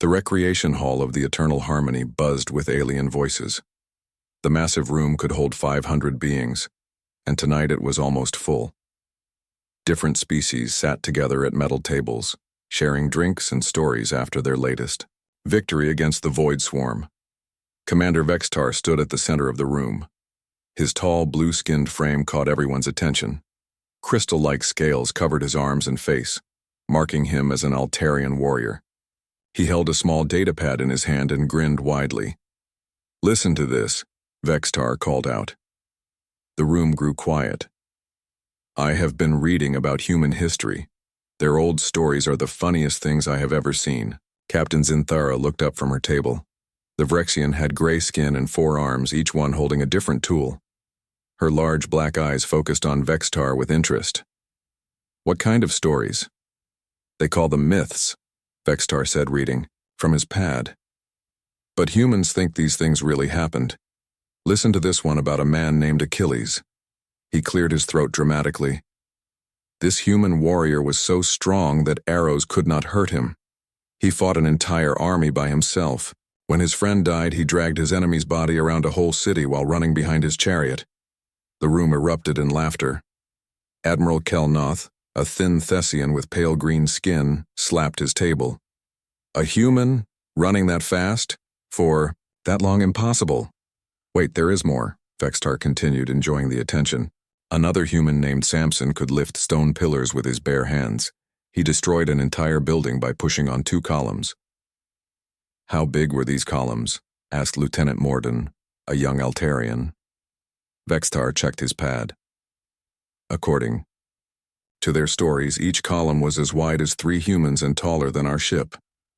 The recreation hall of the Eternal Harmony buzzed with alien voices. The massive room could hold 500 beings, and tonight it was almost full. Different species sat together at metal tables, sharing drinks and stories after their latest victory against the Void Swarm. Commander Vextar stood at the center of the room. His tall, blue-skinned frame caught everyone's attention. Crystal-like scales covered his arms and face, marking him as an Altarian warrior. He held a small datapad in his hand and grinned widely. "Listen to this," Vextar called out. The room grew quiet. "I have been reading about human history. Their old stories are the funniest things I have ever seen." Captain Zinthara looked up from her table. The Vrexian had gray skin and 4 arms, each one holding a different tool. Her large black eyes focused on Vextar with interest. "What kind of stories?" "They call them myths," Vextar said, reading from his pad. "But humans think these things really happened. Listen to this one about a man named Achilles." He cleared his throat dramatically. "This human warrior was so strong that arrows could not hurt him. He fought an entire army by himself. When his friend died, he dragged his enemy's body around a whole city while running behind his chariot." The room erupted in laughter. Admiral Kelnoth, a thin Thessian with pale green skin, slapped his table. "A human? Running that fast? For that long? Impossible." "Wait, there is more," Vextar continued, enjoying the attention. "Another human named Samson could lift stone pillars with his bare hands. He destroyed an entire building by pushing on 2 columns. "How big were these columns?" asked Lieutenant Morden, a young Altarian. Vextar checked his pad. "According to their stories, each column was as wide as 3 humans and taller than our ship."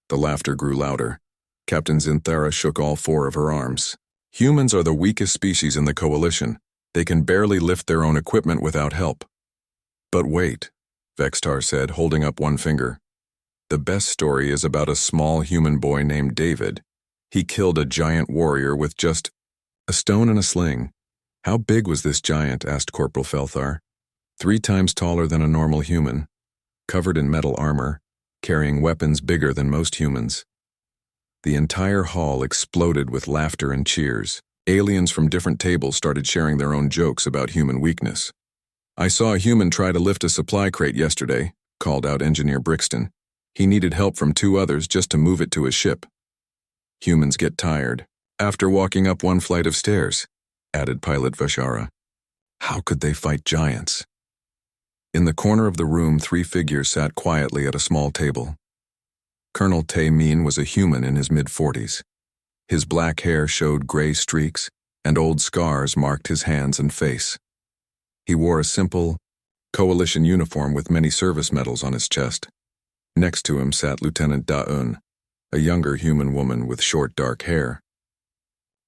The laughter grew louder. Captain Zinthara shook all 4 of her arms. "Humans are the weakest species in the Coalition. They can barely lift their own equipment without help." "But wait," Vextar said, holding up one finger. "The best story is about a small human boy named David. He killed a giant warrior with just a stone and a sling." "How big was this giant?" asked Corporal Felthar. 3 times taller than a normal human, covered in metal armor, carrying weapons bigger than most humans." The entire hall exploded with laughter and cheers. Aliens from different tables started sharing their own jokes about human weakness. "I saw a human try to lift a supply crate yesterday," called out Engineer Brixton. "He needed help from 2 others just to move it to his ship." "Humans get tired after walking up 1 flight of stairs," added Pilot Vashara. "How could they fight giants?" In the corner of the room, 3 figures sat quietly at a small table. Colonel Tae-Min was a human in his mid-40s. His black hair showed gray streaks, and old scars marked his hands and face. He wore a simple Coalition uniform with many service medals on his chest. Next to him sat Lieutenant Da-Un, a younger human woman with short dark hair.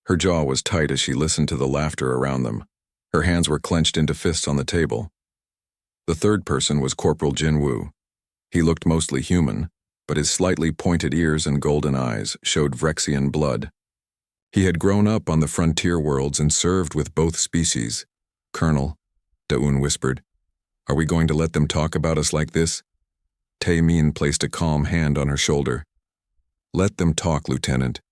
Her jaw was tight as she listened to the laughter around them. Her hands were clenched into fists on the table. The third person was Corporal Jinwoo. He looked mostly human, but his slightly pointed ears and golden eyes showed Vrexian blood. He had grown up on the frontier worlds and served with both species. "Colonel," Da-Un whispered, "are we going to let them talk about us like this?" Tae-Min placed a calm hand on her shoulder. "Let them talk, Lieutenant.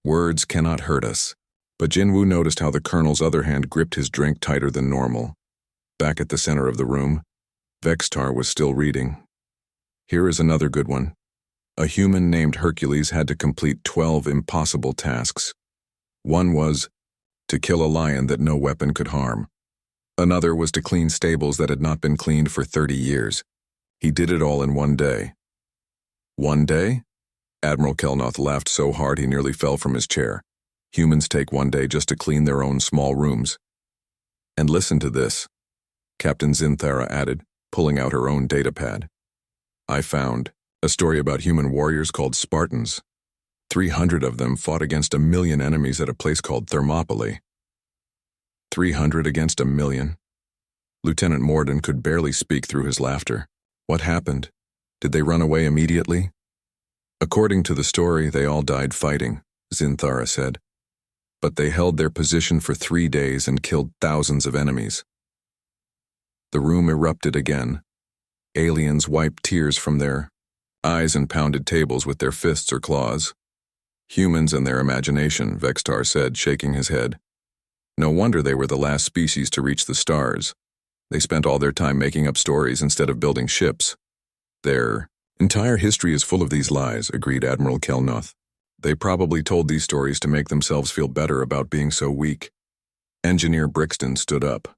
Words cannot hurt us." But Jinwoo noticed how the colonel's other hand gripped his drink tighter than normal. Back at the center of the room, Vextar was still reading. "Here is another good one. A human named Hercules had to complete 12 impossible tasks. One was to kill a lion that no weapon could harm. Another was to clean stables that had not been cleaned for 30 years. He did it all in 1 day." "1 day?" Admiral Kelnoth laughed so hard he nearly fell from his chair. "Humans take 1 day just to clean their own small rooms." "And listen to this," Captain Zinthara added, pulling out her own datapad. "I found a story about human warriors called Spartans. 300 of them fought against 1,000,000 enemies at a place called Thermopylae." 300 against 1,000,000. Lieutenant Morden could barely speak through his laughter. "What happened? Did they run away immediately?" "According to the story, they all died fighting," Zinthara said. "But they held their position for 3 days and killed thousands of enemies." The room erupted again. Aliens wiped tears from their Eyes and pounded tables with their fists or claws. Humans and their imagination, Vextar said, shaking his head. No wonder they were the last species to reach the stars. They spent all their time making up stories instead of building ships. Their entire history is full of these lies, agreed Admiral Kelnoth. They probably told these stories to make themselves feel better about being so weak. Engineer Brixton stood up.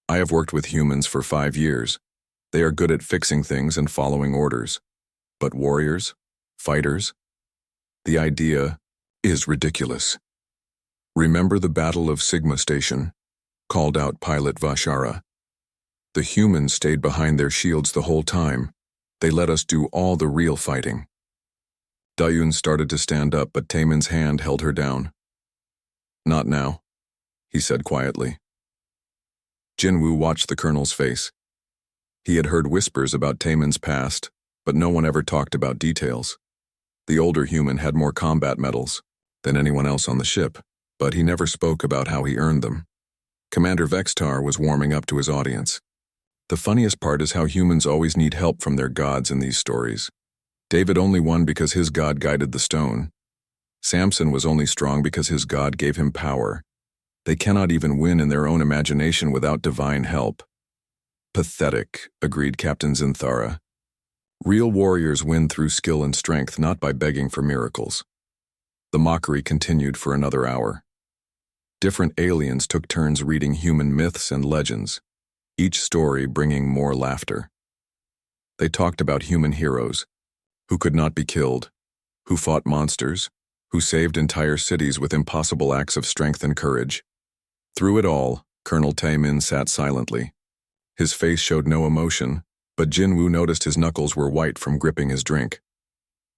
I have worked with humans for 5 years. They are good at fixing things and following orders. But warriors? Fighters? The idea is ridiculous. Remember the Battle of Sigma Station? Called out Pilot Vashara. The humans stayed behind their shields the whole time. They let us do all the real fighting. Dayun started to stand up, but Taemin's hand held her down. Not now, he said quietly. Jinwoo watched the colonel's face. He had heard whispers about Taemin's past, but no one ever talked about details. The older human had more combat medals than anyone else on the ship, but he never spoke about how he earned them. Commander Vextar was warming up to his audience. The funniest part is how humans always need help from their gods in these stories. David only won because his god guided the stone. Samson was only strong because his god gave him power. They cannot even win in their own imagination without divine help. Pathetic, agreed Captain Zinthara. Real warriors win through skill and strength, not by begging for miracles. The mockery continued for another hour. Different aliens took turns reading human myths and legends, each story bringing more laughter. They talked about human heroes, who could not be killed, who fought monsters, who saved entire cities with impossible acts of strength and courage. Through it all, Colonel Taemin sat silently. His face showed no emotion, but Jinwoo noticed his knuckles were white from gripping his drink.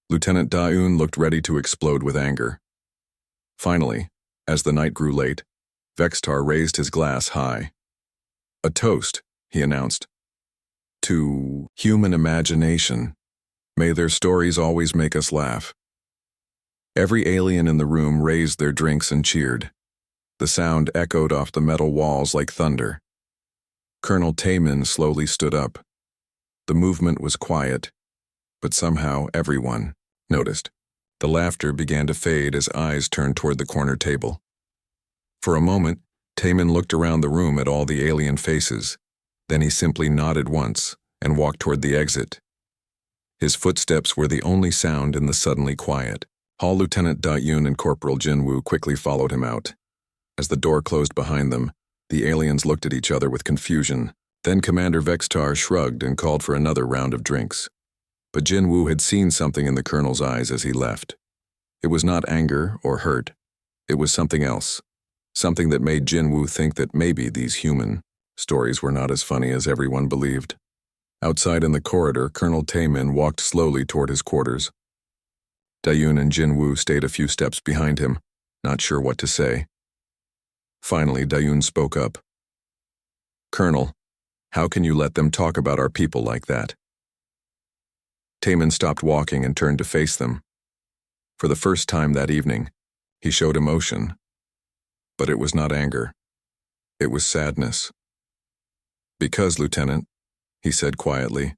Lieutenant Dayun looked ready to explode with anger. Finally, as the night grew late, Vextar raised his glass high. A toast, he announced. To human imagination. May their stories always make us laugh. Every alien in the room raised their drinks and cheered. The sound echoed off the metal walls like thunder. Colonel Taemin slowly stood up. The movement was quiet, but somehow everyone noticed. The laughter began to fade as eyes turned toward the corner table. For a moment, Taemin looked around the room at all the alien faces. Then he simply nodded once and walked toward the exit. His footsteps were the only sound in the suddenly quiet. Hall Lieutenant Dayun and Corporal Jinwoo quickly followed him out. As the door closed behind them, the aliens looked at each other with confusion. Then Commander Vextar shrugged and called for another round of drinks. But Jinwoo had seen something in the colonel's eyes as he left. It was not anger or hurt. It was something else. Something that made Jinwoo think that maybe these human stories were not as funny as everyone believed. Outside in the corridor, Colonel Taemin walked slowly toward his quarters. Dayun and Jinwoo stayed a few steps behind him, not sure what to say. Finally, Dayun spoke up. Colonel, how can you let them talk about our people like that? Taemin stopped walking and turned to face them. For the first time that evening, he showed emotion. But it was not anger. It was sadness. Because, Lieutenant, he said quietly,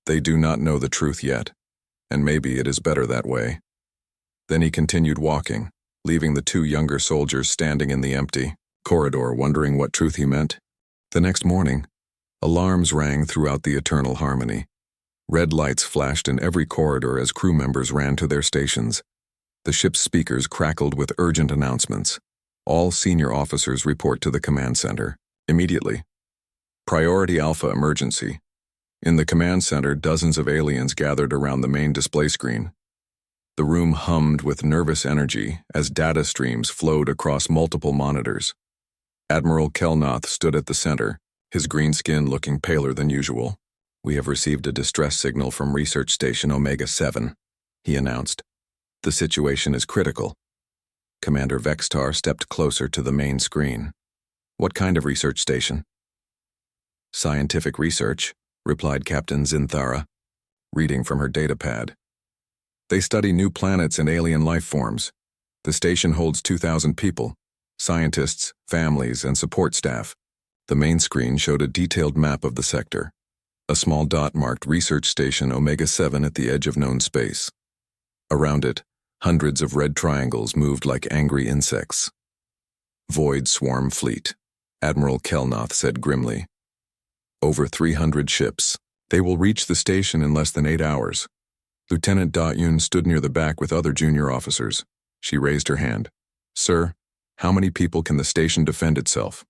they do not know the truth yet, and maybe it is better that way. Then he continued walking, leaving the two younger soldiers standing in the empty corridor wondering what truth he meant. The next morning, alarms rang throughout the Eternal Harmony. Red lights flashed in every corridor as crew members ran to their stations. The ship's speakers crackled with urgent announcements. All senior officers report to the command center, immediately. Priority Alpha emergency. In the command center, dozens of aliens gathered around the main display screen. The room hummed with nervous energy as data streams flowed across multiple monitors. Admiral Kelnoth stood at the center, his green skin looking paler than usual. We have received a distress signal from Research Station Omega-7, he announced. The situation is critical. Commander Vextar stepped closer to the main screen. What kind of research station? Scientific research, replied Captain Zinthara, reading from her datapad. They study new planets and alien life forms. The station holds 2,000 people, scientists, families, and support staff. The main screen showed a detailed map of the sector. A small dot marked Research Station Omega-7 at the edge of known space. Around it, hundreds of red triangles moved like angry insects. Void Swarm Fleet, Admiral Kelnoth said grimly. Over 300 ships. They will reach the station in less than 8 hours. Lieutenant Da-Yun stood near the back with other junior officers. She raised her hand. Sir, how many people can the station defend itself?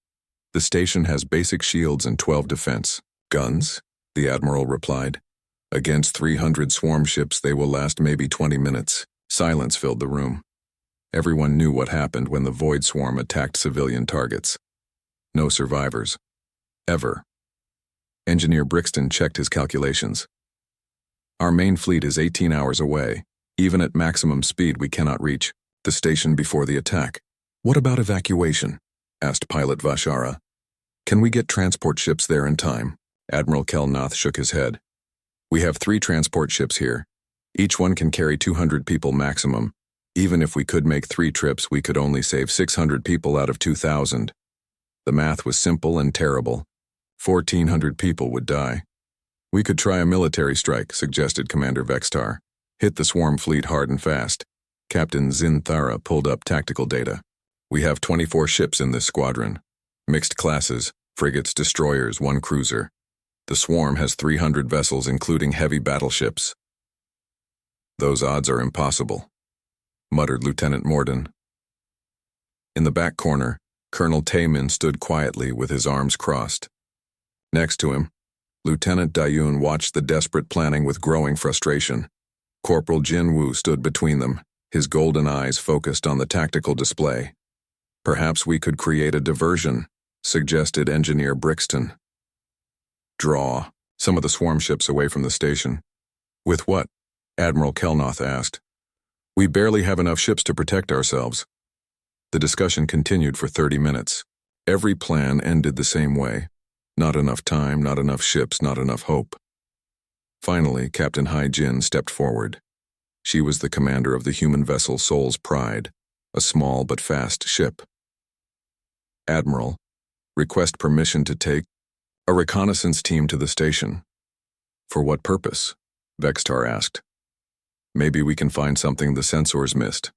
The station has basic shields and 12 defense. Guns? The Admiral replied. Against 300 swarm ships, they will last maybe 20 minutes. Silence filled the room. Everyone knew what happened when the Void Swarm attacked civilian targets. No survivors. Ever. Engineer Brixton checked his calculations. Our main fleet is 18 hours away. Even at maximum speed, we cannot reach the station before the attack. What about evacuation? Asked Pilot Vashara. Can we get transport ships there in time? Admiral Kelnoth shook his head. We have 3 transport ships here. Each one can carry 200 people maximum. Even if we could make 3 trips, we could only save 600 people out of 2,000. The math was simple and terrible. 1,400 people would die. We could try a military strike, suggested Commander Vextar. Hit the swarm fleet hard and fast. Captain Zinthara pulled up tactical data. We have 24 ships in this squadron. Mixed classes, frigates, destroyers, 1 cruiser. The swarm has 300 vessels, including heavy battleships. Those odds are impossible, muttered Lieutenant Morden. In the back corner, Colonel Taemin stood quietly with his arms crossed. Next to him, Lieutenant Da-Yun watched the desperate planning with growing frustration. Corporal Jin Woo stood between them, his golden eyes focused on the tactical display. Perhaps we could create a diversion, suggested Engineer Brixton. Draw some of the swarm ships away from the station. With what? Admiral Kelnoth asked. We barely have enough ships to protect ourselves. The discussion continued for 30 minutes. Every plan ended the same way. Not enough time, not enough ships, not enough hope. Finally, Captain Hai Jin stepped forward. She was the commander of the human vessel Soul's Pride, a small but fast ship. Admiral, request permission to take a reconnaissance team to the station. For what purpose? Vextar asked. Maybe we can find something the sensors missed.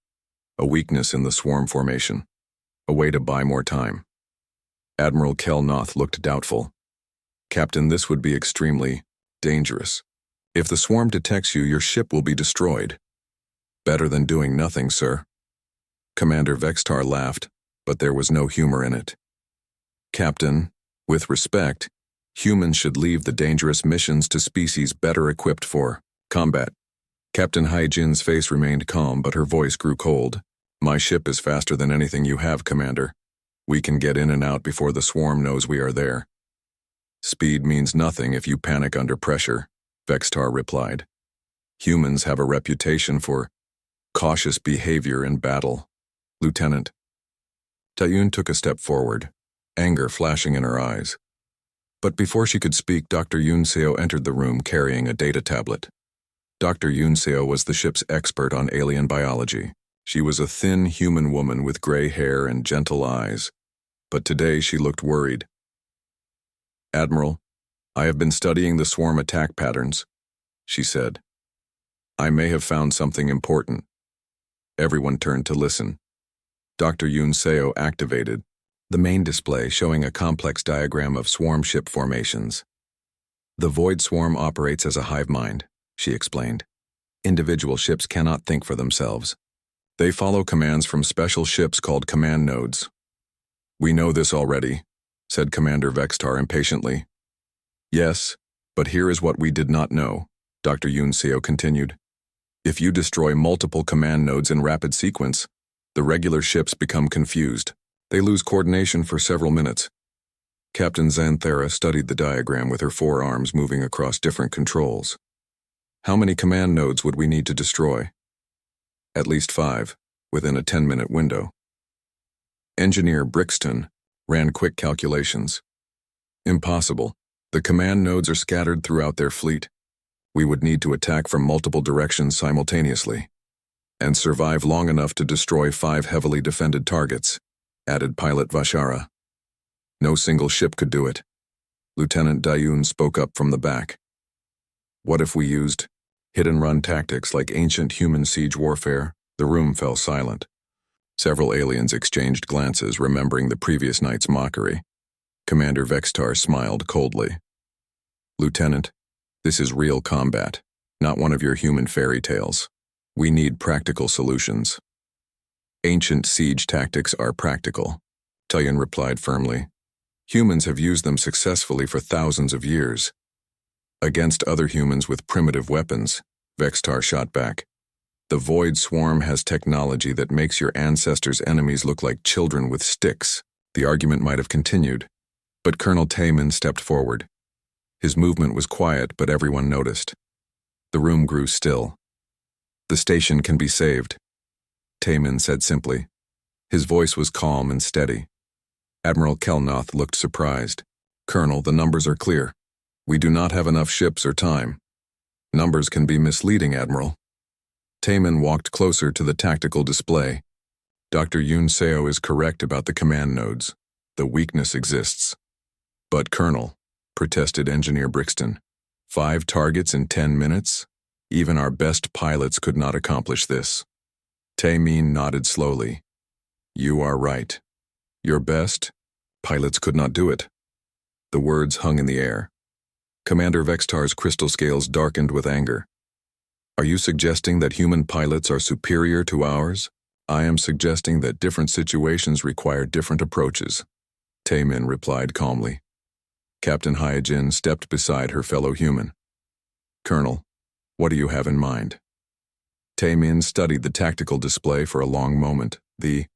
A weakness in the swarm formation. A way to buy more time. Admiral Kelnoth looked doubtful. Captain, this would be extremely dangerous. If the swarm detects you, your ship will be destroyed. Better than doing nothing, sir. Commander Vextar laughed, but there was no humor in it. Captain, with respect, humans should leave the dangerous missions to species better equipped for combat. Captain Hai Jin's face remained calm, but her voice grew cold. My ship is faster than anything you have, Commander. We can get in and out before the swarm knows we are there. Speed means nothing if you panic under pressure, Vextar replied. Humans have a reputation for cautious behavior in battle. Lieutenant. Da-Yun took a step forward, anger flashing in her eyes. But before she could speak, Dr. Yoon Seo entered the room carrying a data tablet. Dr. Yoon Seo was the ship's expert on alien biology. She was a thin human woman with gray hair and gentle eyes, but today she looked worried. Admiral, I have been studying the swarm attack patterns, she said. I may have found something important. Everyone turned to listen. Dr. Yoon Seo activated the main display, showing a complex diagram of swarm ship formations. The Void Swarm operates as a hive mind, she explained. Individual ships cannot think for themselves. They follow commands from special ships called command nodes. We know this already, said Commander Vextar impatiently. Yes, but here is what we did not know, Dr. Yoon Seo continued. If you destroy multiple command nodes in rapid sequence, the regular ships become confused. They lose coordination for several minutes. Captain Xanthara studied the diagram with her forearms moving across different controls. How many command nodes would we need to destroy? At least 5, within a 10-minute window. Engineer Brixton ran quick calculations. Impossible. The command nodes are scattered throughout their fleet. We would need to attack from multiple directions simultaneously, and survive long enough to destroy 5 heavily defended targets, added Pilot Vashara. No single ship could do it. Lieutenant Dayun spoke up from the back. What if we used hit-and-run tactics like ancient human siege warfare? The room fell silent. Several aliens exchanged glances, remembering the previous night's mockery. Commander Vextar smiled coldly. Lieutenant, this is real combat, not one of your human fairy tales. We need practical solutions. Ancient siege tactics are practical, Dayun replied firmly. Humans have used them successfully for thousands of years. Against other humans with primitive weapons, Vextar shot back. The Void Swarm has technology that makes your ancestors' enemies look like children with sticks. The argument might have continued, but Colonel Taman stepped forward. His movement was quiet, but everyone noticed. The room grew still. The station can be saved, Taman said simply. His voice was calm and steady. Admiral Kelnoth looked surprised. Colonel, the numbers are clear. We do not have enough ships or time. Numbers can be misleading, Admiral. Taman walked closer to the tactical display. Dr. Yoon Seo is correct about the command nodes. The weakness exists. But, Colonel, protested Engineer Brixton, 5 targets in 10 minutes? Even our best pilots could not accomplish this. Taemin nodded slowly. You are right. Your best pilots could not do it. The words hung in the air. Commander Vextar's crystal scales darkened with anger. Are you suggesting that human pilots are superior to ours? I am suggesting that different situations require different approaches, Taemin replied calmly. Captain Hyojin stepped beside her fellow human. Colonel, what do you have in mind? Taemin studied the tactical display for a long moment. The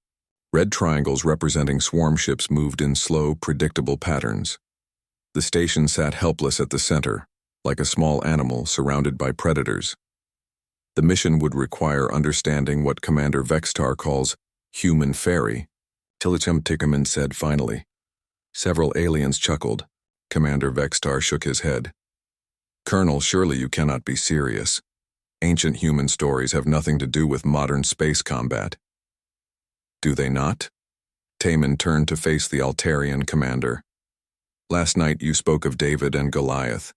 red triangles representing swarm ships moved in slow, predictable patterns. The station sat helpless at the center, like a small animal surrounded by predators. The mission would require understanding what Commander Vextar calls human fairy, Tilichum Tikaman said finally. Several aliens chuckled. Commander Vextar shook his head. Colonel, surely you cannot be serious. Ancient human stories have nothing to do with modern space combat. Do they not? Taemin turned to face the Altarian commander. Last night you spoke of David and Goliath.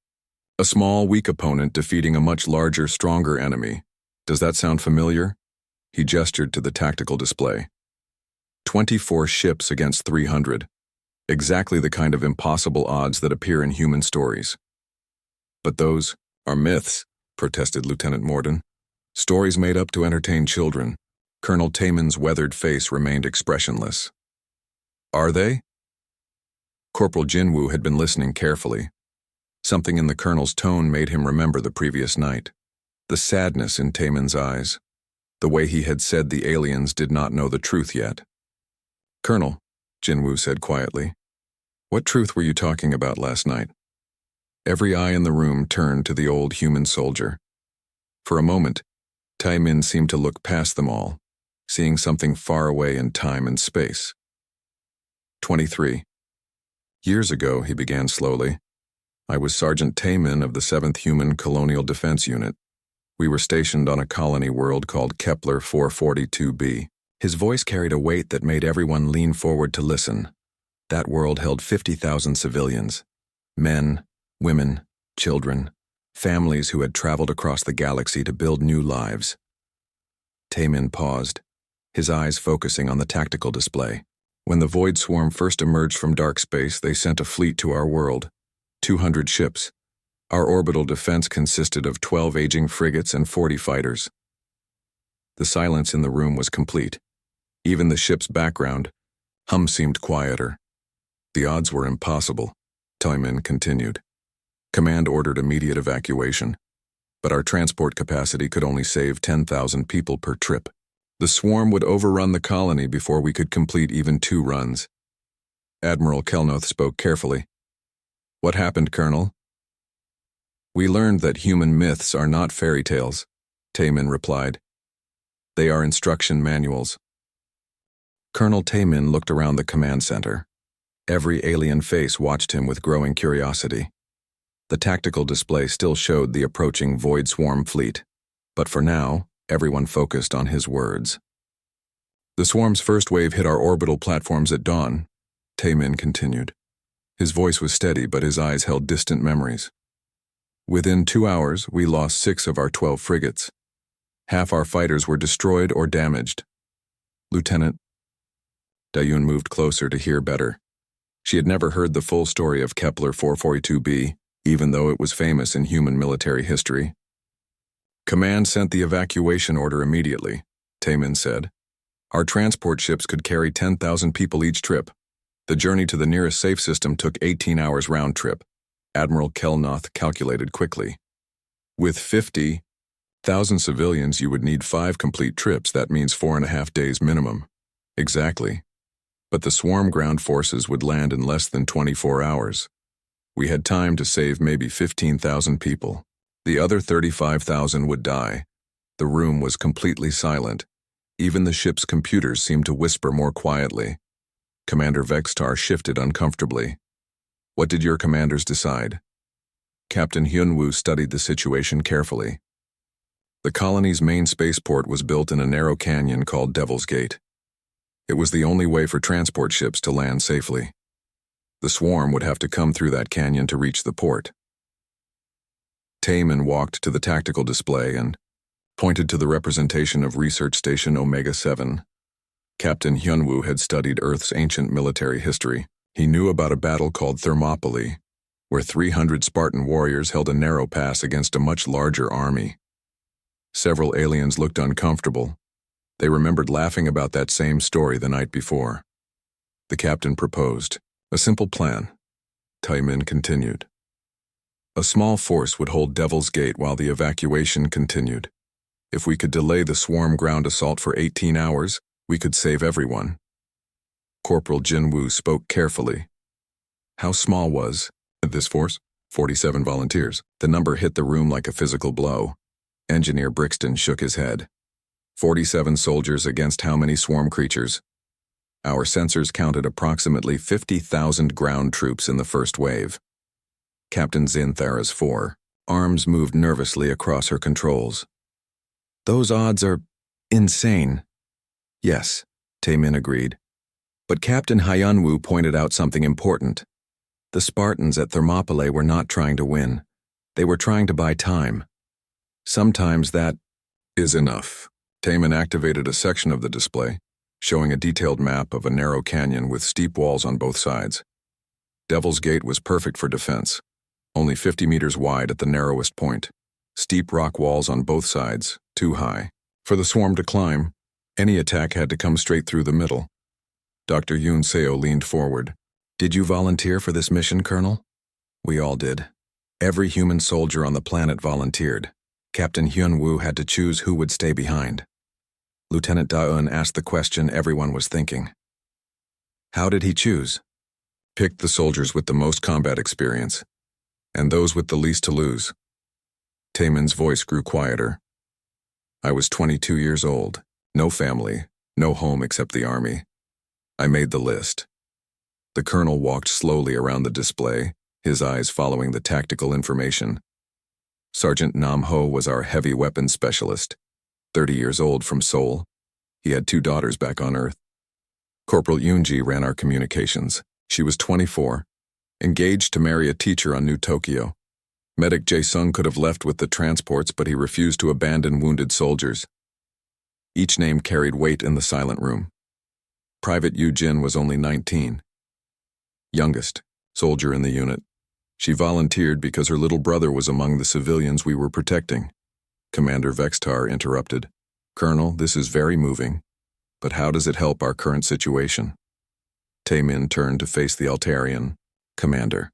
A small, weak opponent defeating a much larger, stronger enemy. Does that sound familiar? He gestured to the tactical display. 24 ships against 300. Exactly the kind of impossible odds that appear in human stories. But those are myths, protested Lieutenant Morden. Stories made up to entertain children. Colonel Taemin's weathered face remained expressionless. Are they? Corporal Jinwoo had been listening carefully. Something in the colonel's tone made him remember the previous night. The sadness in Taemin's eyes. The way he had said the aliens did not know the truth yet. Colonel, Jinwoo said quietly, what truth were you talking about last night? Every eye in the room turned to the old human soldier. For a moment, Taemin seemed to look past them all, seeing something far away in time and space. 23. Years ago, he began slowly, I was Sergeant Taemin of the 7th Human Colonial Defense Unit. We were stationed on a colony world called Kepler 442b. His voice carried a weight that made everyone lean forward to listen. That world held 50,000 civilians. Men, women, children, families who had traveled across the galaxy to build new lives. Taemin paused, his eyes focusing on the tactical display. When the Void Swarm first emerged from dark space, they sent a fleet to our world. 200 ships. Our orbital defense consisted of 12 aging frigates and 40 fighters. The silence in the room was complete. Even the ship's background hum seemed quieter. The odds were impossible, Taemin continued. Command ordered immediate evacuation, but our transport capacity could only save 10,000 people per trip. The swarm would overrun the colony before we could complete even 2 runs. Admiral Kelnoth spoke carefully. What happened, Colonel? We learned that human myths are not fairy tales, Taemin replied. They are instruction manuals. Colonel Taemin looked around the command center. Every alien face watched him with growing curiosity. The tactical display still showed the approaching Void Swarm fleet, but for now, everyone focused on his words. The swarm's first wave hit our orbital platforms at dawn, Taemin continued. His voice was steady, but his eyes held distant memories. Within 2 hours, we lost 6 of our 12 frigates. Half our fighters were destroyed or damaged. Lieutenant. Dayun moved closer to hear better. She had never heard the full story of Kepler 442b, even though it was famous in human military history. Command sent the evacuation order immediately, Taemin said. Our transport ships could carry 10,000 people each trip. The journey to the nearest safe system took 18 hours round trip. Admiral Kelnoth calculated quickly. With 50,000 civilians, you would need 5 complete trips. That means 4.5 days minimum. Exactly. But the swarm ground forces would land in less than 24 hours. We had time to save maybe 15,000 people. The other 35,000 would die. The room was completely silent. Even the ship's computers seemed to whisper more quietly. Commander Vextar shifted uncomfortably. What did your commanders decide? Captain Hyunwoo studied the situation carefully. The colony's main spaceport was built in a narrow canyon called Devil's Gate. It was the only way for transport ships to land safely. The swarm would have to come through that canyon to reach the port. Taemin walked to the tactical display and pointed to the representation of Research Station Omega-7. Captain Hyunwoo had studied Earth's ancient military history. He knew about a battle called Thermopylae, where 300 Spartan warriors held a narrow pass against a much larger army. Several aliens looked uncomfortable. They remembered laughing about that same story the night before. The captain proposed a simple plan. Taemin continued. A small force would hold Devil's Gate while the evacuation continued. If we could delay the swarm ground assault for 18 hours, we could save everyone. Corporal Jinwoo spoke carefully. How small was this force? 47 volunteers. The number hit the room like a physical blow. Engineer Brixton shook his head. 47 soldiers against how many swarm creatures? Our sensors counted approximately 50,000 ground troops in the first wave. Captain Zinthara's 4 arms moved nervously across her controls. Those odds are insane. Yes, Taemin agreed. But Captain Hyunwoo pointed out something important. The Spartans at Thermopylae were not trying to win. They were trying to buy time. Sometimes that is enough. Taemin activated a section of the display, showing a detailed map of a narrow canyon with steep walls on both sides. Devil's Gate was perfect for defense, only 50 meters wide at the narrowest point. Steep rock walls on both sides, too high. For the swarm to climb, any attack had to come straight through the middle. Dr. Yoon Seo leaned forward. Did you volunteer for this mission, Colonel? We all did. Every human soldier on the planet volunteered. Captain Hyunwoo had to choose who would stay behind. Lieutenant Da-eun asked the question everyone was thinking. How did he choose? Picked the soldiers with the most combat experience, and those with the least to lose. Taemin's voice grew quieter. I was 22 years old, no family, no home except the army. I made the list. The colonel walked slowly around the display, his eyes following the tactical information. Sergeant Nam Ho was our heavy weapons specialist, 30 years old from Seoul. He had 2 daughters back on Earth. Corporal Yoonji ran our communications. She was 24, engaged to marry a teacher on New Tokyo. Medic Jae-sung could have left with the transports, but he refused to abandon wounded soldiers. Each name carried weight in the silent room. Private Yu Jin was only 19. Youngest, soldier in the unit. She volunteered because her little brother was among the civilians we were protecting. Commander Vextar interrupted. Colonel, this is very moving, but how does it help our current situation? Taemin turned to face the Altarian. Commander,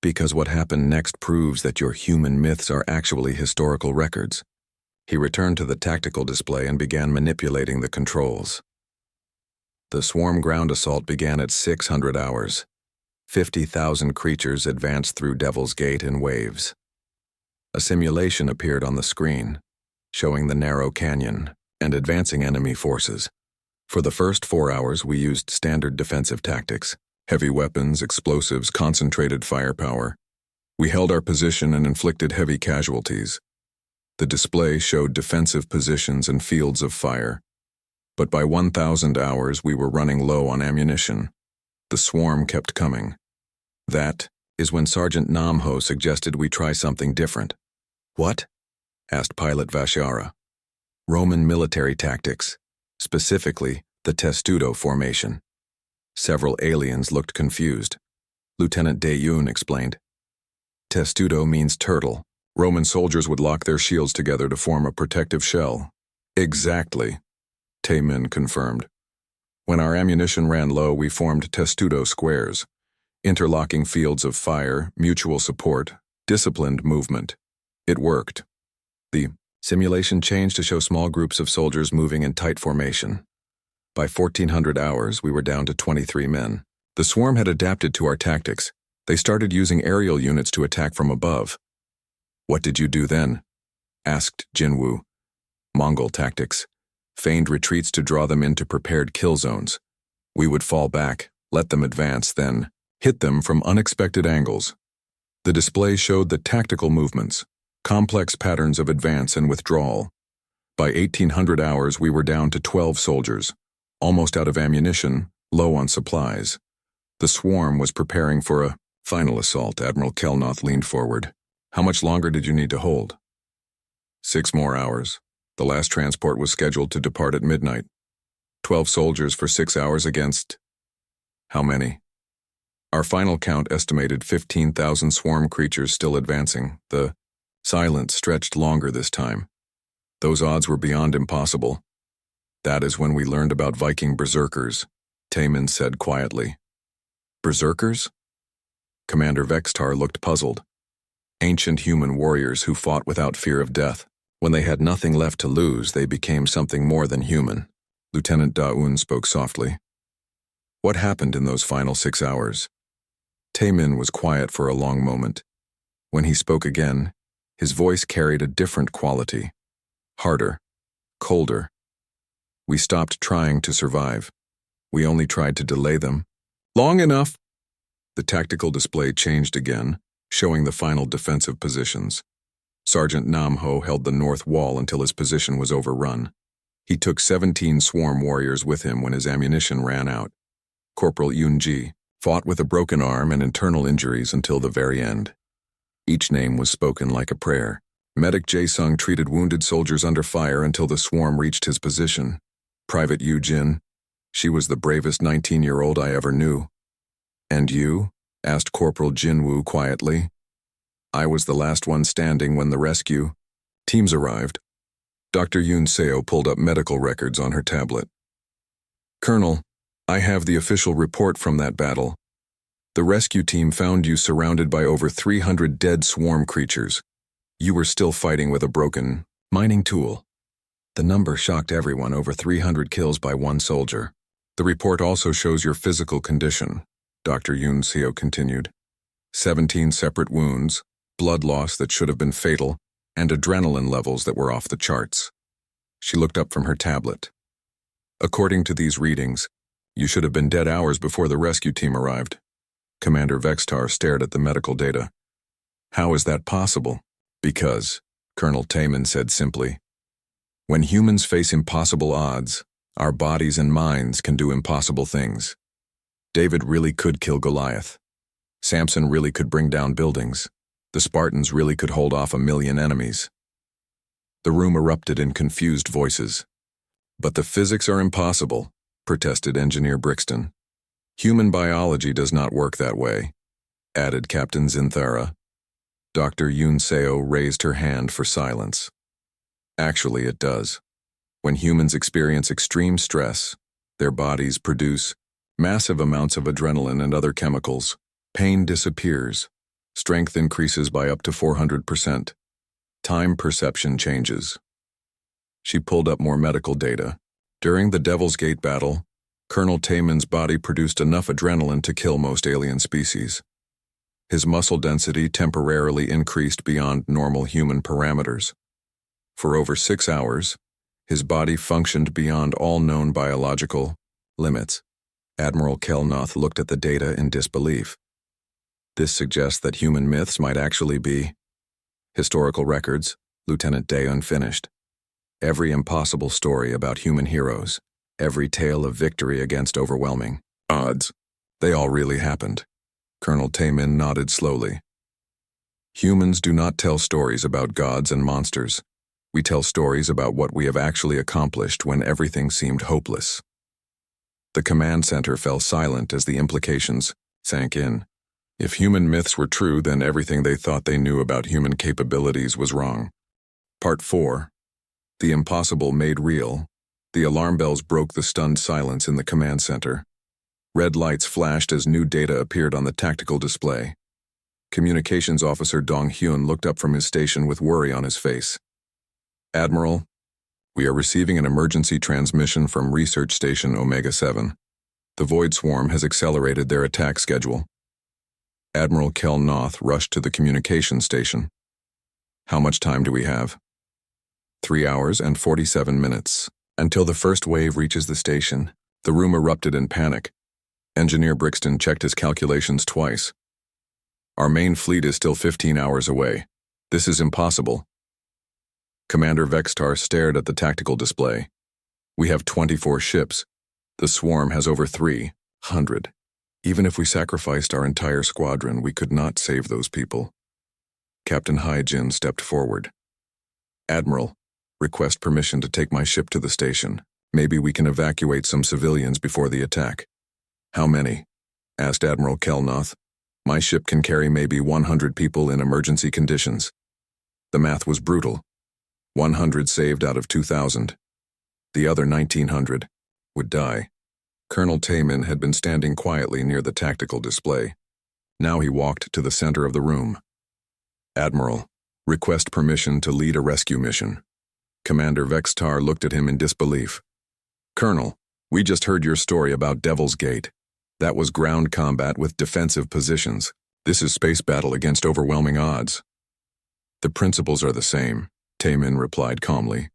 because what happened next proves that your human myths are actually historical records. He returned to the tactical display and began manipulating the controls. The swarm ground assault began at 600 hours. 50,000 creatures advanced through Devil's Gate in waves. A simulation appeared on the screen, showing the narrow canyon and advancing enemy forces. For the first 4 hours, we used standard defensive tactics, heavy weapons, explosives, concentrated firepower. We held our position and inflicted heavy casualties. The display showed defensive positions and fields of fire. But by 1,000 hours, we were running low on ammunition. The swarm kept coming. That is when Sergeant Namho suggested we try something different. What? Asked Pilot Vashara. Roman military tactics, specifically the testudo formation. Several aliens looked confused. Lieutenant Dayun explained. Testudo means turtle. Roman soldiers would lock their shields together to form a protective shell. Exactly, Taemin confirmed. When our ammunition ran low, we formed testudo squares, interlocking fields of fire, mutual support, disciplined movement. It worked. The simulation changed to show small groups of soldiers moving in tight formation. By 1400 hours, we were down to 23 men. The swarm had adapted to our tactics. They started using aerial units to attack from above. What did you do then? Asked Jinwoo. Mongol tactics. Feigned retreats to draw them into prepared kill zones. We would fall back, let them advance, then hit them from unexpected angles. The display showed the tactical movements, complex patterns of advance and withdrawal. By 1800 hours, we were down to 12 soldiers, almost out of ammunition, low on supplies. The swarm was preparing for a final assault. Admiral Kelnoth leaned forward. How much longer did you need to hold? 6 more hours. The last transport was scheduled to depart at midnight. 12 soldiers for 6 hours against... How many? Our final count estimated 15,000 swarm creatures still advancing. The silence stretched longer this time. Those odds were beyond impossible. That is when we learned about Viking berserkers, Taemin said quietly. Berserkers? Commander Vextar looked puzzled. Ancient human warriors who fought without fear of death. When they had nothing left to lose, they became something more than human. Lieutenant Daun spoke softly. What happened in those final 6 hours? Taemin was quiet for a long moment. When he spoke again, his voice carried a different quality. Harder, colder. We stopped trying to survive. We only tried to delay them. Long enough. The tactical display changed again, showing the final defensive positions. Sergeant Namho held the north wall until his position was overrun. He took 17 swarm warriors with him when his ammunition ran out. Corporal Yunji fought with a broken arm and internal injuries until the very end. Each name was spoken like a prayer. Medic Jae-sung treated wounded soldiers under fire until the swarm reached his position. Private Yu Jin, she was the bravest 19-year-old I ever knew. And you? Asked Corporal Jinwoo quietly. I was the last one standing when the rescue teams arrived. Dr. Yoon Seo pulled up medical records on her tablet. Colonel, I have the official report from that battle. The rescue team found you surrounded by over 300 dead swarm creatures. You were still fighting with a broken mining tool. The number shocked everyone, over 300 kills by one soldier. The report also shows your physical condition, Dr. Yoon Seo continued. 17 separate wounds, blood loss that should have been fatal, and adrenaline levels that were off the charts. She looked up from her tablet. According to these readings, you should have been dead hours before the rescue team arrived. Commander Vextar stared at the medical data. How is that possible? Because, Colonel Taemin said simply, when humans face impossible odds, our bodies and minds can do impossible things. David really could kill Goliath. Samson really could bring down buildings. The Spartans really could hold off 1 million enemies. The room erupted in confused voices. But the physics are impossible, protested Engineer Brixton. Human biology does not work that way, added Captain Zinthara. Dr. Yoon Seo raised her hand for silence. Actually, it does. When humans experience extreme stress, their bodies produce massive amounts of adrenaline and other chemicals. Pain disappears. Strength increases by up to 400%. Time perception changes. She pulled up more medical data. During the Devil's Gate battle, Colonel Taemin's body produced enough adrenaline to kill most alien species. His muscle density temporarily increased beyond normal human parameters. For over 6 hours, his body functioned beyond all known biological limits. Admiral Kelnoth looked at the data in disbelief. This suggests that human myths might actually be historical records, Lieutenant Daeun finished. Every impossible story about human heroes, every tale of victory against overwhelming odds, they all really happened. Colonel Tamin nodded slowly. Humans do not tell stories about gods and monsters. We tell stories about what we have actually accomplished when everything seemed hopeless. The command center fell silent as the implications sank in. If human myths were true, then everything they thought they knew about human capabilities was wrong. Part 4. The impossible made real. The alarm bells broke the stunned silence in the command center. Red lights flashed as new data appeared on the tactical display. Communications Officer Dong Hyun looked up from his station with worry on his face. Admiral, we are receiving an emergency transmission from Research Station Omega-7. The Void Swarm has accelerated their attack schedule. Admiral Kel Noth rushed to the communications station. How much time do we have? 3 hours and 47 minutes. Until the first wave reaches the station, the room erupted in panic. Engineer Brixton checked his calculations twice. Our main fleet is still 15 hours away. This is impossible. Commander Vextar stared at the tactical display. We have 24 ships. The swarm has over 300. Even if we sacrificed our entire squadron, we could not save those people. Captain Hai-Jin stepped forward. Admiral, request permission to take my ship to the station. Maybe we can evacuate some civilians before the attack. How many? Asked Admiral Kelnoth. My ship can carry maybe 100 people in emergency conditions. The math was brutal. 100 saved out of 2,000. The other 1,900 would die. Colonel Tamin had been standing quietly near the tactical display. Now he walked to the center of the room. Admiral, request permission to lead a rescue mission. Commander Vextar looked at him in disbelief. Colonel, we just heard your story about Devil's Gate. That was ground combat with defensive positions. This is space battle against overwhelming odds. The principles are the same, Tamin replied calmly.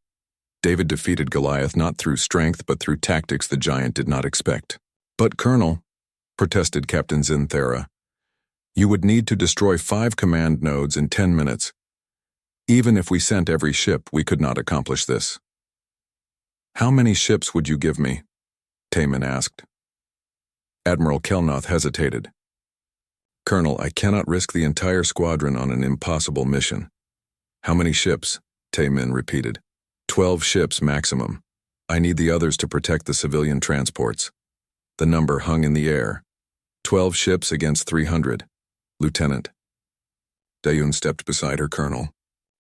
David defeated Goliath not through strength but through tactics the giant did not expect. But Colonel, protested Captain Zinthera, you would need to destroy 5 command nodes in 10 minutes. Even if we sent every ship, we could not accomplish this. How many ships would you give me? Tamin asked. Admiral Kelnoth hesitated. Colonel, I cannot risk the entire squadron on an impossible mission. How many ships? Tamin repeated. 12 ships maximum. I need the others to protect the civilian transports. The number hung in the air. 12 ships against 300. Lieutenant. Dayun stepped beside her colonel.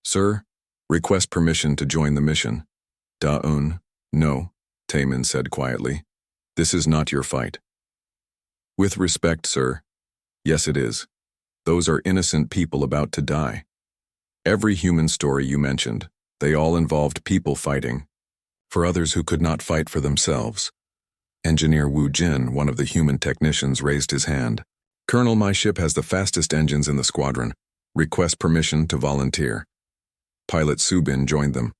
Sir, request permission to join the mission. Da-un, no, Tamin said quietly. This is not your fight. With respect, sir. Yes, it is. Those are innocent people about to die. Every human story you mentioned, they all involved people fighting. For others who could not fight for themselves. Engineer Wu Jin, one of the human technicians, raised his hand. Colonel, my ship has the fastest engines in the squadron. Request permission to volunteer. Pilot Subin joined them.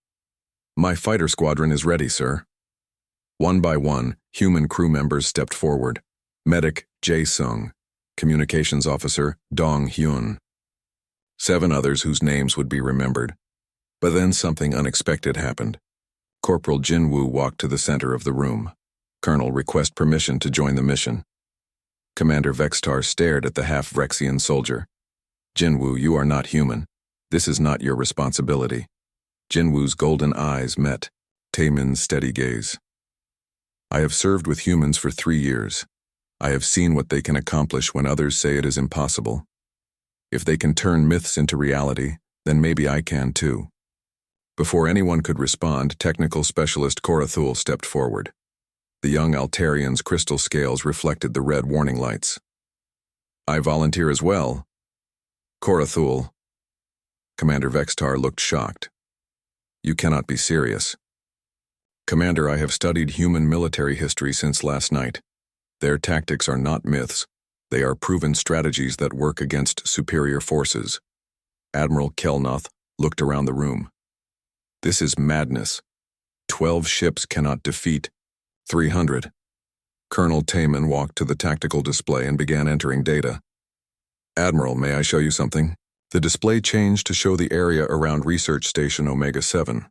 My fighter squadron is ready, sir. One by one, human crew members stepped forward. Medic Jae Sung, Communications Officer Dong Hyun. 7 others whose names would be remembered. But then something unexpected happened. Corporal Jin Woo walked to the center of the room. Colonel, request permission to join the mission. Commander Vextar stared at the half-Vrexian soldier. Jin Woo, you are not human. This is not your responsibility. Jin Woo's golden eyes met Tamin's steady gaze. I have served with humans for 3 years. I have seen what they can accomplish when others say it is impossible. If they can turn myths into reality, then maybe I can too. Before anyone could respond, technical specialist Korathul stepped forward. The young Altarian's crystal scales reflected the red warning lights. I volunteer as well. Korathul. Commander Vextar looked shocked. You cannot be serious. Commander, I have studied human military history since last night. Their tactics are not myths. They are proven strategies that work against superior forces. Admiral Kelnoth looked around the room. This is madness. 12 ships cannot defeat 300. Colonel Tamin walked to the tactical display and began entering data. Admiral, may I show you something? The display changed to show the area around Research Station Omega-7.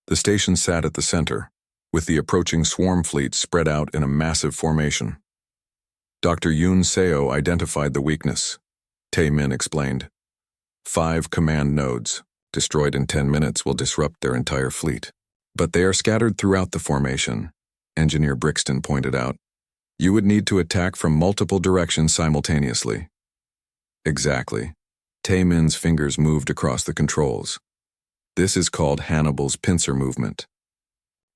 The station sat at the center, with the approaching swarm fleet spread out in a massive formation. Dr. Yoon Seo identified the weakness. Tae Min explained. 5 command nodes, destroyed in 10 minutes, will disrupt their entire fleet. But they are scattered throughout the formation, Engineer Brixton pointed out. You would need to attack from multiple directions simultaneously. Exactly. Tae Min's fingers moved across the controls. This is called Hannibal's pincer movement.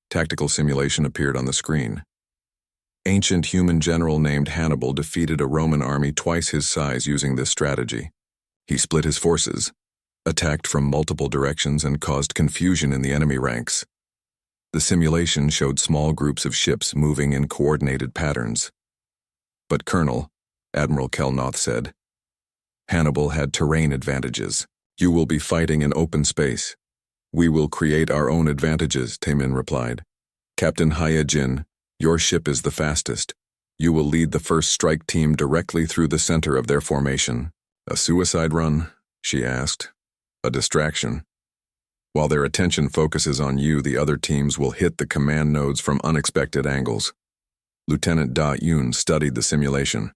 Tactical simulation appeared on the screen. Ancient human general named Hannibal defeated a Roman army twice his size using this strategy. He split his forces, attacked from multiple directions, and caused confusion in the enemy ranks. The simulation showed small groups of ships moving in coordinated patterns. But Colonel, Admiral Kelnoth said, Hannibal had terrain advantages. You will be fighting in open space. We will create our own advantages, Tae Min replied. Captain Hye Jin, your ship is the fastest. You will lead the first strike team directly through the center of their formation. A suicide run? She asked. A distraction. While their attention focuses on you, the other teams will hit the command nodes from unexpected angles. Lieutenant Da Yoon studied the simulation.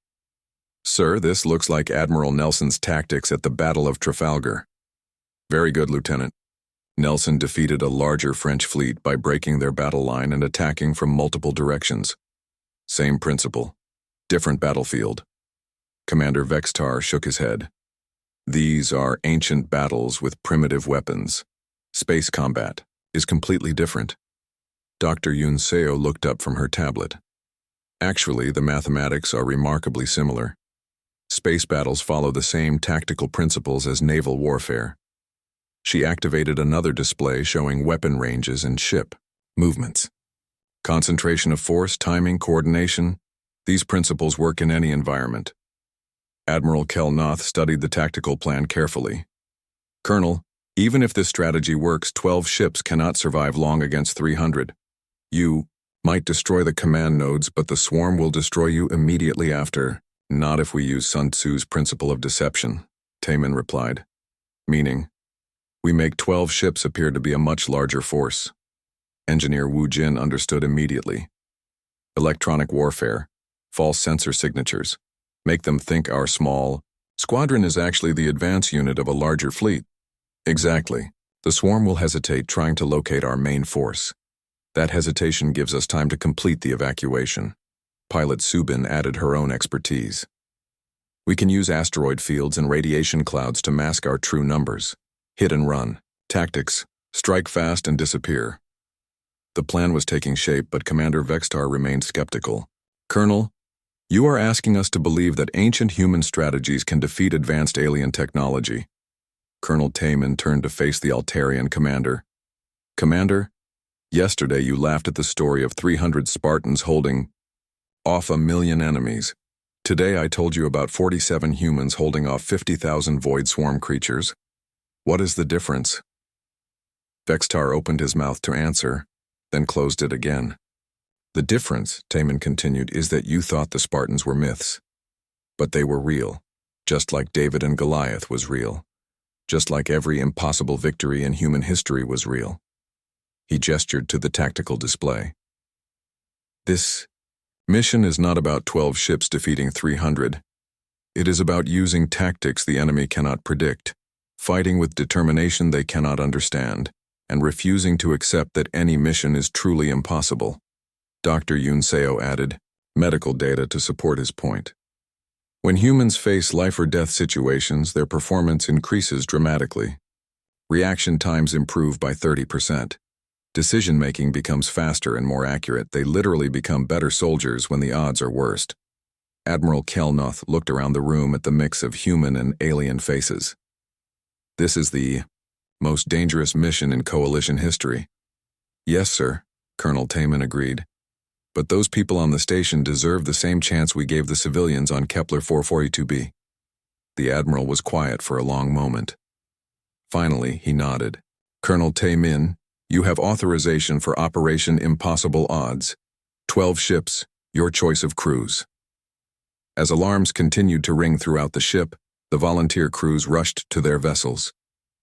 Sir, this looks like Admiral Nelson's tactics at the Battle of Trafalgar. Very good, Lieutenant. Nelson defeated a larger French fleet by breaking their battle line and attacking from multiple directions. Same principle. Different battlefield. Commander Vextar shook his head. These are ancient battles with primitive weapons. Space combat is completely different. Dr. Yoon Seo looked up from her tablet. Actually, the mathematics are remarkably similar. Space battles follow the same tactical principles as naval warfare. She activated another display showing weapon ranges and ship movements. Concentration of force, timing, coordination, these principles work in any environment. Admiral Kelnoth studied the tactical plan carefully. Colonel, even if this strategy works, 12 ships cannot survive long against 300. You might destroy the command nodes, but the swarm will destroy you immediately after. Not if we use Sun Tzu's principle of deception, Tae Min replied. Meaning, we make 12 ships appear to be a much larger force. Engineer Wu Jin understood immediately. Electronic warfare, false sensor signatures, make them think our small squadron is actually the advance unit of a larger fleet. Exactly. The swarm will hesitate trying to locate our main force. That hesitation gives us time to complete the evacuation. Pilot Subin added her own expertise. We can use asteroid fields and radiation clouds to mask our true numbers. Hit and run. Tactics. Strike fast and disappear. The plan was taking shape, but Commander Vextar remained skeptical. Colonel, you are asking us to believe that ancient human strategies can defeat advanced alien technology. Colonel Tae Min turned to face the Altarian commander. Commander, yesterday you laughed at the story of 300 Spartans holding off 1 million enemies. Today I told you about 47 humans holding off 50,000 void swarm creatures. What is the difference? Vextar opened his mouth to answer, then closed it again. The difference, Tae Min continued, is that you thought the Spartans were myths. But they were real, just like David and Goliath was real, just like every impossible victory in human history was real. He gestured to the tactical display. This mission is not about 12 ships defeating 300. It is about using tactics the enemy cannot predict, fighting with determination they cannot understand, and refusing to accept that any mission is truly impossible. Dr. Yoon Seo added medical data to support his point. When humans face life-or-death situations, their performance increases dramatically. Reaction times improve by 30%. Decision-making becomes faster and more accurate. They literally become better soldiers when the odds are worst. Admiral Kelnoth looked around the room at the mix of human and alien faces. This is the most dangerous mission in Coalition history. Yes, sir, Colonel Tae Min agreed. But those people on the station deserve the same chance we gave the civilians on Kepler 442b. The Admiral was quiet for a long moment. Finally, he nodded. Colonel Tae Min, you have authorization for Operation Impossible Odds. 12 ships, your choice of crews. As alarms continued to ring throughout the ship, the volunteer crews rushed to their vessels.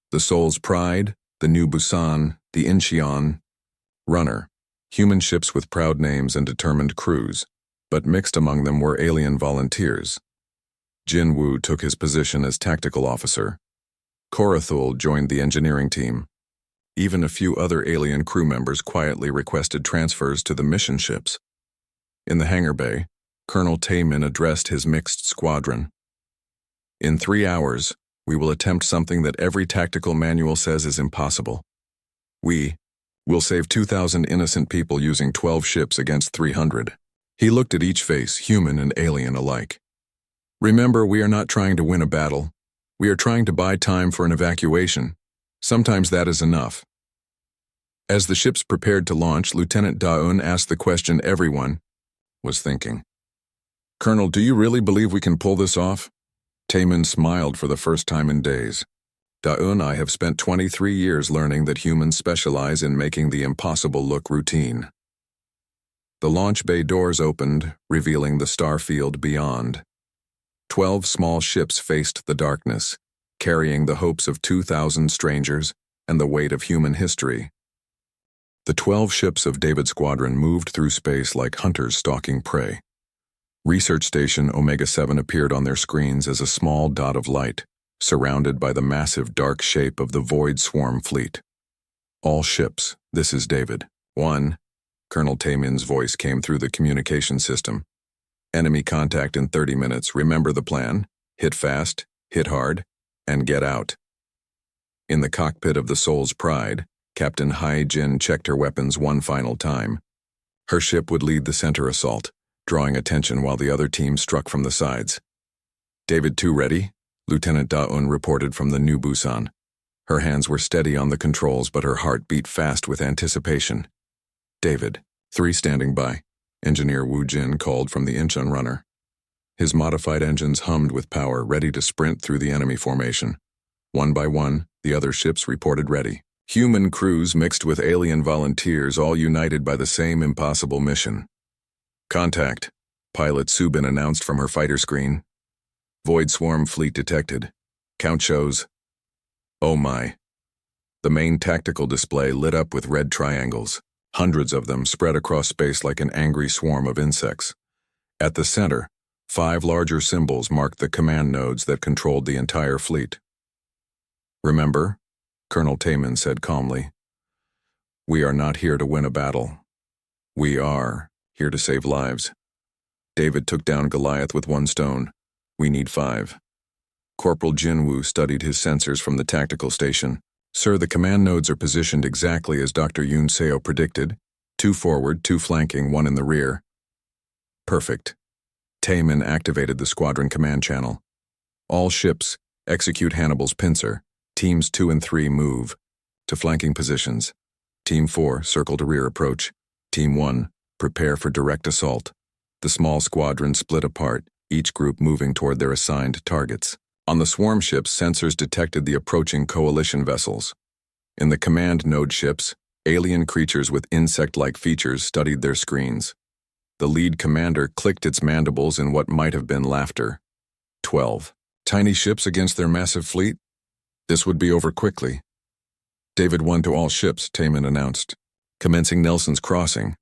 The Soul's Pride, the New Busan, the Incheon, Runner, human ships with proud names and determined crews, but mixed among them were alien volunteers. Jin Woo took his position as tactical officer. Korathul joined the engineering team. Even a few other alien crew members quietly requested transfers to the mission ships. In the hangar bay, Colonel Taemin addressed his mixed squadron. "In 3 hours, we will attempt something that every tactical manual says is impossible. We will save 2,000 innocent people using 12 ships against 300. He looked at each face, human and alien alike. "Remember, we are not trying to win a battle. We are trying to buy time for an evacuation. Sometimes that is enough." As the ships prepared to launch, Lieutenant Da-eun asked the question everyone was thinking. "Colonel, do you really believe we can pull this off?" Taemin smiled for the first time in days. "Da-eun, I have spent 23 years learning that humans specialize in making the impossible look routine." The launch bay doors opened, revealing the starfield beyond. 12 small ships faced the darkness, carrying the hopes of 2,000 strangers and the weight of human history. The 12 ships of David's squadron moved through space like hunters stalking prey. Research Station Omega-7 appeared on their screens as a small dot of light, surrounded by the massive dark shape of the Void Swarm fleet. "All ships, this is David. 1. Colonel Taemin's voice came through the communication system. "Enemy contact in 30 minutes. Remember the plan. Hit fast, hit hard, and get out." In the cockpit of the Soul's Pride, Captain Hai Jin checked her weapons one final time. Her ship would lead the center assault, drawing attention while the other teams struck from the sides. "David 2 ready?" Lieutenant Da-eun reported from the new Busan. Her hands were steady on the controls, but her heart beat fast with anticipation. "David 3 standing by," Engineer Woo Jin called from the Incheon runner. His modified engines hummed with power, ready to sprint through the enemy formation. One by one, the other ships reported ready. Human crews mixed with alien volunteers, all united by the same impossible mission. "Contact," Pilot Subin announced from her fighter screen. "Void Swarm fleet detected. Count shows." Oh my. The main tactical display lit up with red triangles, hundreds of them spread across space like an angry swarm of insects. At the center, 5 larger symbols marked the command nodes that controlled the entire fleet. "Remember," Colonel Taemin said calmly, "we are not here to win a battle. We are here to save lives. David took down Goliath with 1 stone. We need 5. Corporal Jinwoo studied his sensors from the tactical station. "Sir, the command nodes are positioned exactly as Dr. Yoon Seo predicted. 2 forward, 2 flanking, 1 in the rear." "Perfect." Taemin activated the squadron command channel. "All ships, execute Hannibal's pincer. Teams 2 and 3 move to flanking positions. Team 4, circle to rear approach. Team 1, prepare for direct assault." The small squadron split apart, each group moving toward their assigned targets. On the swarm ships, sensors detected the approaching coalition vessels. In the command node ships, alien creatures with insect-like features studied their screens. The lead commander clicked its mandibles in what might have been laughter. 12. Tiny ships against their massive fleet? This would be over quickly. "David 1 to all ships," Taemin announced. "Commencing Nelson's Crossing.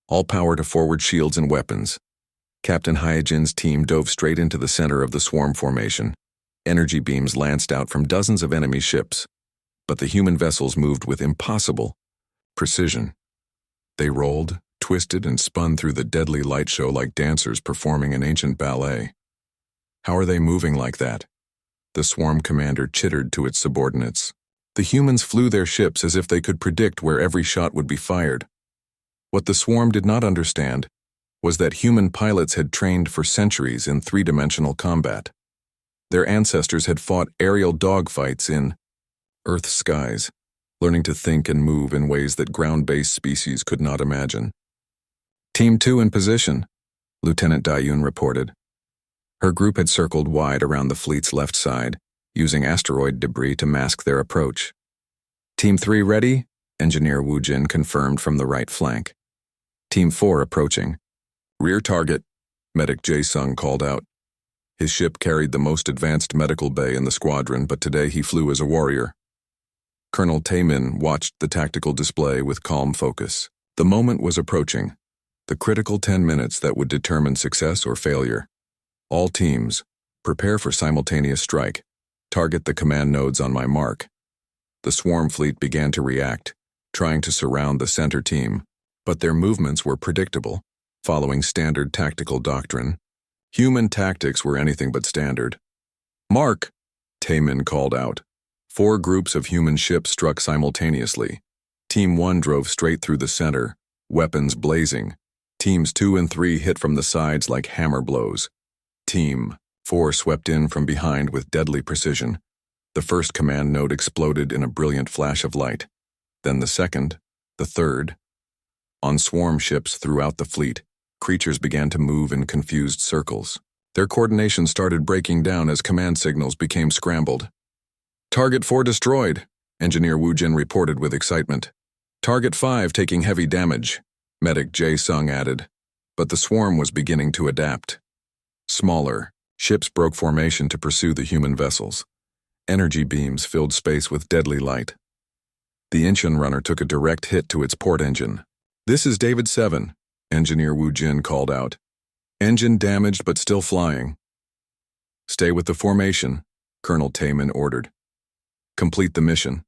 All power to forward shields and weapons." Captain Hyojin's team dove straight into the center of the swarm formation. Energy beams lanced out from dozens of enemy ships, but the human vessels moved with impossible precision. They rolled, twisted, and spun through the deadly light show like dancers performing an ancient ballet. "How are they moving like that?" The swarm commander chittered to its subordinates. The humans flew their ships as if they could predict where every shot would be fired. What the swarm did not understand was that human pilots had trained for centuries in 3-dimensional combat. Their ancestors had fought aerial dogfights in Earth's skies, learning to think and move in ways that ground-based species could not imagine. "Team 2 in position," Lieutenant Da-eun reported. Her group had circled wide around the fleet's left side, using asteroid debris to mask their approach. "Team 3 ready?" Engineer Woo Jin confirmed from the right flank. "Team 4 approaching." "Rear target," Medic Jae-sung called out. His ship carried the most advanced medical bay in the squadron, but today he flew as a warrior. Colonel Taemin watched the tactical display with calm focus. The moment was approaching. The critical 10 minutes that would determine success or failure. All teams, prepare for simultaneous strike. Target the command nodes on my mark. The swarm fleet began to react, trying to surround the center team, but their movements were predictable, following standard tactical doctrine. Human tactics were anything but standard. "Mark!" Taemin called out. 4 groups of human ships struck simultaneously. Team 1 drove straight through the center, weapons blazing. Teams 2 and 3 hit from the sides like hammer blows. Team 4 swept in from behind with deadly precision. The first command node exploded in a brilliant flash of light. Then the second, the third. On swarm ships throughout the fleet, creatures began to move in confused circles. Their coordination started breaking down as command signals became scrambled. "Target 4 destroyed," Engineer Wu Jin reported with excitement. "Target 5 taking heavy damage," Medic Jae Sung added. But the swarm was beginning to adapt. Smaller, ships broke formation to pursue the human vessels. Energy beams filled space with deadly light. The Incheon runner took a direct hit to its port engine. "This is David 7, Engineer Wu Jin called out. "Engine damaged but still flying." "Stay with the formation," Colonel Taemin ordered. "Complete the mission."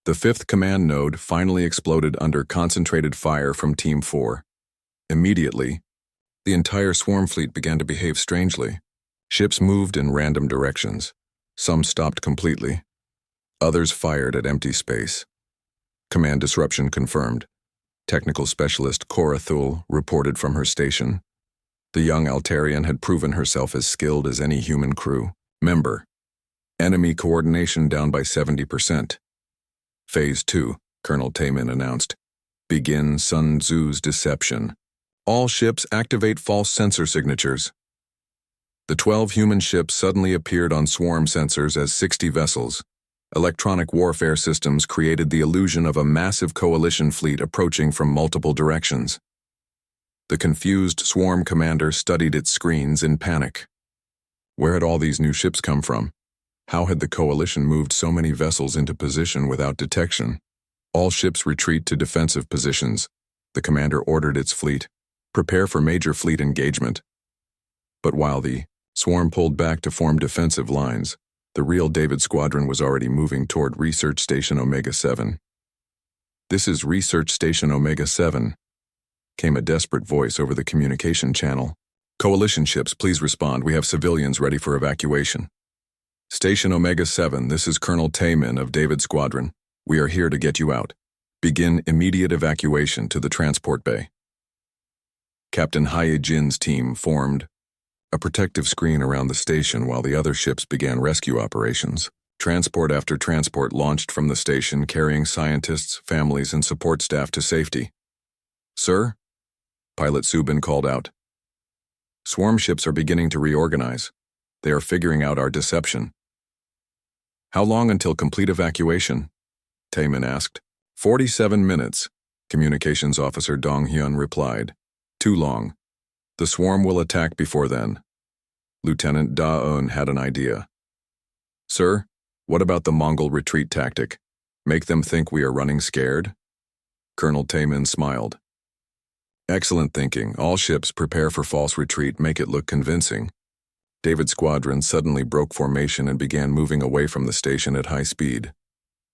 The 5th command node finally exploded under concentrated fire from Team 4. Immediately, the entire swarm fleet began to behave strangely. Ships moved in random directions. Some stopped completely. Others fired at empty space. Command disruption confirmed. Technical specialist Cora Thule reported from her station. The young Altarian had proven herself as skilled as any human crew member. Enemy coordination down by 70%. Phase 2, Colonel Taemin announced. Begin Sun Tzu's deception. All ships activate false sensor signatures. The 12 human ships suddenly appeared on swarm sensors as 60 vessels. Electronic warfare systems created the illusion of a massive coalition fleet approaching from multiple directions. The confused swarm commander studied its screens in panic. Where had all these new ships come from? How had the coalition moved so many vessels into position without detection? All ships retreat to defensive positions. The commander ordered its fleet. Prepare for major fleet engagement. But while the swarm pulled back to form defensive lines, the real David Squadron was already moving toward Research Station Omega 7. "This is Research Station Omega 7, came a desperate voice over the communication channel. "Coalition ships, please respond. We have civilians ready for evacuation." "Station Omega 7, this is Colonel Taemin of David Squadron. We are here to get you out. Begin immediate evacuation to the transport bay." Captain Hae Jin's team formed a protective screen around the station while the other ships began rescue operations. Transport after transport launched from the station carrying scientists, families, and support staff to safety. "Sir?" Pilot Subin called out. "Swarm ships are beginning to reorganize. They are figuring out our deception." "How long until complete evacuation?" Taemin asked. 47 minutes, Communications Officer Dong Hyun replied. "Too long. The swarm will attack before then." Lieutenant Da-eun had an idea. "Sir, what about the Mongol retreat tactic? Make them think we are running scared?" Colonel Taemin smiled. "Excellent thinking. All ships prepare for false retreat, make it look convincing." David's squadron suddenly broke formation and began moving away from the station at high speed.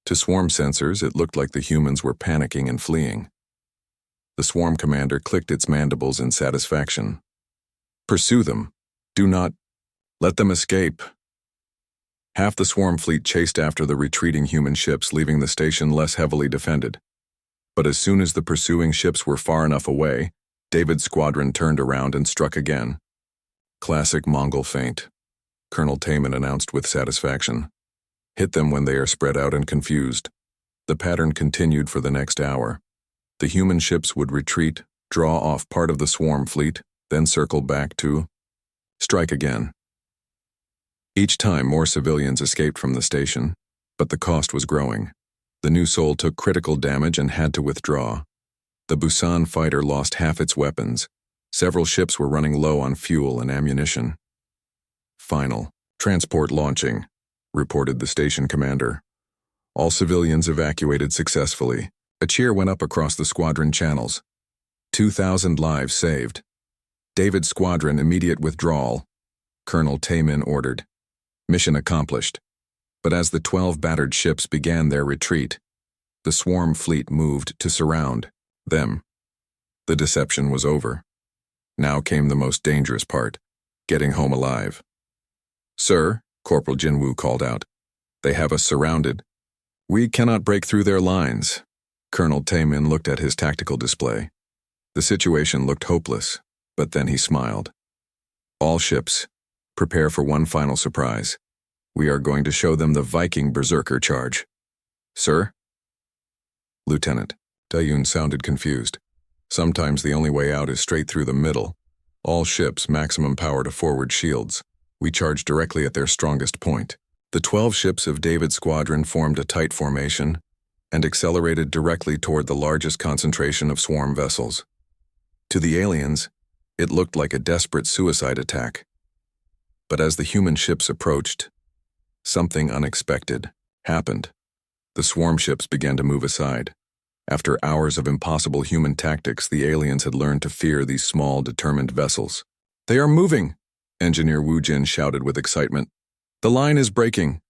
To swarm sensors, it looked like the humans were panicking and fleeing. The swarm commander clicked its mandibles in satisfaction. "Pursue them. Do not let them escape." Half the swarm fleet chased after the retreating human ships, leaving the station less heavily defended. But as soon as the pursuing ships were far enough away, David's squadron turned around and struck again. "Classic Mongol feint," Colonel Taemin announced with satisfaction. "Hit them when they are spread out and confused." The pattern continued for the next hour. The human ships would retreat, draw off part of the swarm fleet, then circle back to strike again. Each time more civilians escaped from the station, but the cost was growing. The new Seoul took critical damage and had to withdraw. The Busan fighter lost half its weapons. Several ships were running low on fuel and ammunition. "Final transport launching," reported the station commander. All civilians evacuated successfully. A cheer went up across the squadron channels. 2,000 lives saved. David's squadron immediate withdrawal. Colonel Taymin ordered. Mission accomplished. But as the 12 battered ships began their retreat, the swarm fleet moved to surround them. The deception was over. Now came the most dangerous part, getting home alive. "Sir," Corporal Jinwoo called out, "they have us surrounded. We cannot break through their lines." Colonel Taymin looked at his tactical display. The situation looked hopeless, but then he smiled. "All ships, prepare for one final surprise. We are going to show them the Viking Berserker charge." "Sir?" "Lieutenant." Dayun sounded confused. "Sometimes the only way out is straight through the middle. All ships, maximum power to forward shields. We charge directly at their strongest point." The 12 ships of David's squadron formed a tight formation and accelerated directly toward the largest concentration of swarm vessels. To the aliens, it looked like a desperate suicide attack. But as the human ships approached, something unexpected happened. The swarm ships began to move aside. After hours of impossible human tactics, the aliens had learned to fear these small, determined vessels. "They are moving!" Engineer Wu Jin shouted with excitement. "The line is breaking."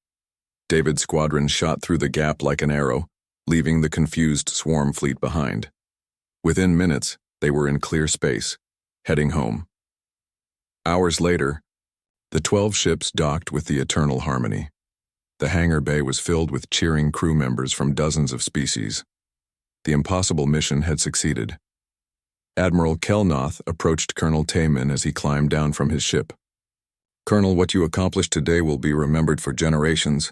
David's squadron shot through the gap like an arrow, leaving the confused swarm fleet behind. Within minutes, they were in clear space, heading home. Hours later, the 12 ships docked with the Eternal Harmony. The hangar bay was filled with cheering crew members from dozens of species. The impossible mission had succeeded. Admiral Kelnoth approached Colonel Taymin as he climbed down from his ship. "Colonel, what you accomplished today will be remembered for generations.